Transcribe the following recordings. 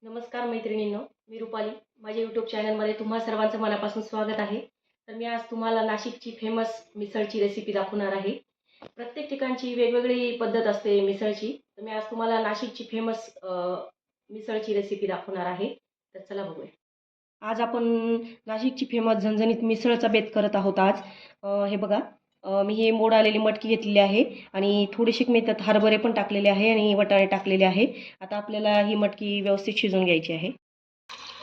नमस्कार मैत्रिणींनो, मी रुपाली. माझ्या यूट्यूब चॅनलमध्ये तुम्हा सर्वांचं मनापासून स्वागत आहे. तर मी आज तुम्हाला नाशिकची फेमस मिसळची रेसिपी दाखवणार आहे. प्रत्येक ठिकाणची वेगवेगळी पद्धत असते मिसळची. तर मी आज तुम्हाला नाशिकची फेमस मिसळची रेसिपी दाखवणार आहे. तर चला बघूया. आज आपण नाशिकची फेमस झणझणीत मिसळचा बेत करत आहोत आज. हे बघा, मी हे मोड आलेली मटकी घेतलेली आहे आणि थोडीशी मी त्यात हरभरे पण टाकलेले आहे आणि वटाणे टाकलेले आहे. आता आपल्याला ही मटकी व्यवस्थित शिजवून घ्यायची आहे.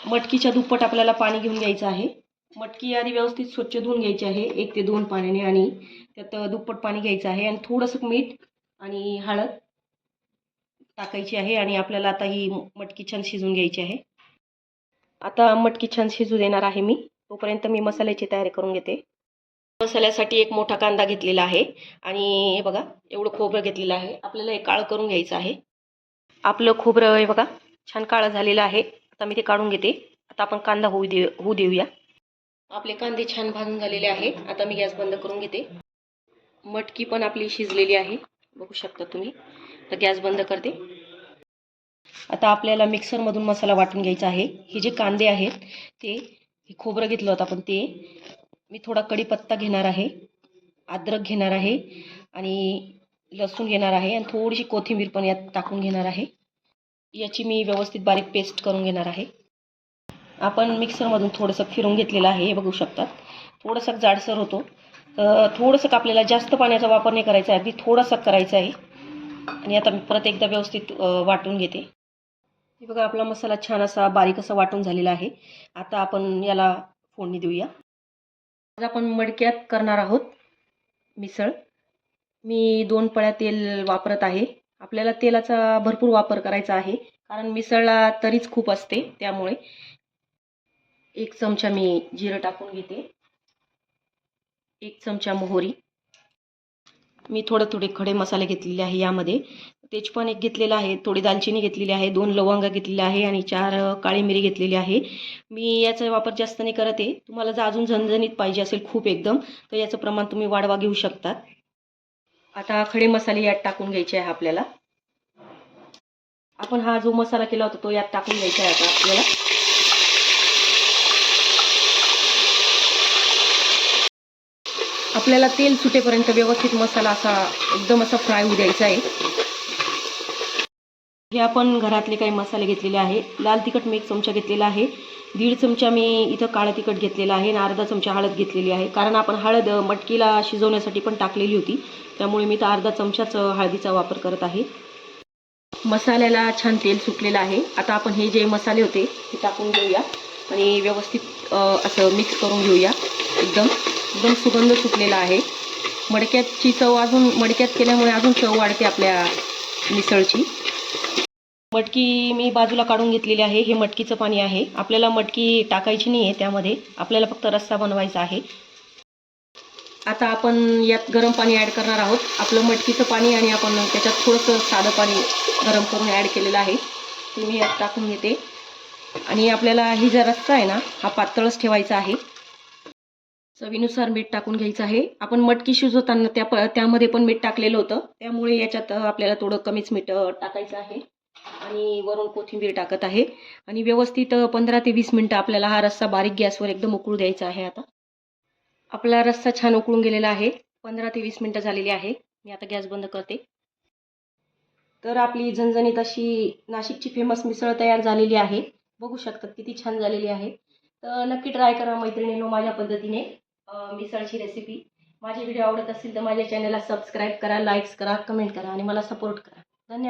मटकीच्या दुप्पट आपल्याला पाणी घेऊन घ्यायचं आहे. मटकी आधी व्यवस्थित स्वच्छ धुवून घ्यायची आहे 1 ते 2 पाण्याने आणि त्यात दुप्पट पाणी घ्यायचं आहे आणि थोडंसं मीठ आणि हळद टाकायची आहे आणि आपल्याला आता ही मटकी छान शिजवून घ्यायची आहे. आता मटकी छान शिजू देणार आहे मी. तोपर्यंत मी मसाल्याची तयारी करून घेते. मसाल्यासाठी एक मोठा कांदा घेतलेला आहे आणि हे बघा एवढं खोबरं घेतलेलं आहे. आपल्याला हे काळं करून घ्यायचं आहे. आपलं खोबरं हे बघा छान काळं झालेलं आहे. आता मी ते काढून घेते. आता आपण कांदा होऊ देऊया. आपले कांदे छान भाजून झालेले आहे. आता मी गॅस बंद करून घेते. मटकी पण आपली शिजलेली आहे, बघू शकता तुम्ही. तर गॅस बंद करते. आता आपल्याला मिक्सरमधून मसाला वाटून घ्यायचा आहे. हे जे कांदे आहेत ते खोबरं घेतलं होतं आपण ते, मी थोडा कढीपत्ता घेणार आहे, अद्रक घेणार आहे आणि लसूण घेणार आहे आणि थोडीशी कोथिंबीर पण यात टाकून घेणार आहे. याची मी व्यवस्थित बारीक पेस्ट करून घेणार आहे. आपण मिक्सरमधून थोडंसं फिरून घेतलेलं आहे, हे बघू शकतात. थोडंसं जाडसर होतो. थोडंसं आपल्याला जास्त पाण्याचा वापर नाही करायचा आहे, अगदी थोडंसं करायचं आहे. आणि आता मी परत एकदा व्यवस्थित वाटून घेते. हे बघा आपला मसाला छान असा बारीक असा वाटून झालेला आहे. आता आपण याला फोडणी देऊया. आज आपण मडक्यात करणार आहोत मिसळ. मी 2 पळ्या तेल वापरत आहे. आपल्याला तेलाचा भरपूर वापर करायचा आहे कारण मिसळला तरीच खूप असते. त्यामुळे 1 चमचा मी जिरं टाकून घेते, 1 चमचा मोहरी. मी थोडे खडे मसाले घेतलेले आहे. यामध्ये तेजपान एक घेतलेला आहे, थोडी दालचिनी घेतलेली आहे, 2 लवंगा घेतलेल्या आहे आणि 4 काळी मिरी घेतलेली आहे. मी याचा वापर जास्त नाही करत आहे. तुम्हाला जर अजून झणझणीत पाहिजे असेल खूप एकदम, तर याचं प्रमाण तुम्ही वाढवा घेऊ शकता. आता खडे मसाले यात टाकून घ्यायचे आहे आपल्याला. आपण हा जो मसाला केला होता तो यात टाकून घ्यायचा आहे आता आपल्याला. आपल्याला तेल सुटेपर्यंत व्यवस्थित मसाला असा एकदम असा फ्राय होऊ द्यायचा आहे. हे आपण घरातले काही मसाले घेतलेले आहे. लाल तिखट मी 1 चमचा घेतलेला आहे, 1.5 चमचा मी इथं काळं तिखट घेतलेलं आहे आणि अर्धा चमचा हळद घेतलेली आहे. कारण आपण हळद मटकीला शिजवण्यासाठी पण टाकलेली होती, त्यामुळे मी तर अर्धा चमचाच हळदीचा वापर करत आहे. मसाल्याला छान तेल सुटलेलं आहे. आता आपण हे जे मसाले होते ते टाकून घेऊया आणि व्यवस्थित असं मिक्स करून घेऊया. एकदम सुगंध सुटलेला आहे. मडक्याची चव अजून मडक्यात केल्यामुळे अजून चव वाढते आपल्या मिसळची. मटकी मी बाजूला काढून घेतलेली आहे. हे मटकीचं पाणी आहे. आपल्याला मटकी टाकायची नाही आहे त्यामध्ये, आपल्याला फक्त रस्सा बनवायचा आहे. आता आपण यात गरम पाणी ॲड करणार आहोत. आपलं मटकीचं पाणी आणि आपण त्याच्यात थोडंसं साधं पाणी गरम करून ॲड केलेलं आहे, ते मी यात टाकून घेते. आणि आपल्याला ही जर रस्सा आहे ना, हा पातळच ठेवायचा आहे. चवीनुसार मीठ टाकून घ्यायचं आहे. आपण मटकी शिजवताना त्यामध्ये पण मीठ टाकलेलं होतं, त्यामुळे याच्यात आपल्याला थोडं कमीच मीठ टाकायचं आहे. आणि वरून कोथिंबीर टाकत आहे आणि व्यवस्थित 15 ते 20 मिनिटं आपल्याला हा रस्सा बारीक गॅसवर एकदम उकळू द्यायचा आहे. आता आपला रस्सा छान उकळून गेलेला आहे. 15 ते 20 मिनिटं झालेली आहे. मी आता गॅस बंद करते. तर आपली झणझणीत अशी नाशिकची फेमस मिसळ तयार झालेली आहे. बघू शकतात किती छान झालेली आहे. तर नक्की ट्राय करा मैत्रिणींनो माझ्या पद्धतीने मिसळची रेसिपी. माझे व्हिडिओ आवडत असतील तर माझ्या चॅनलला सबस्क्राईब करा, लाईक्स करा, कमेंट करा आणि मला सपोर्ट करा. धन्यवाद.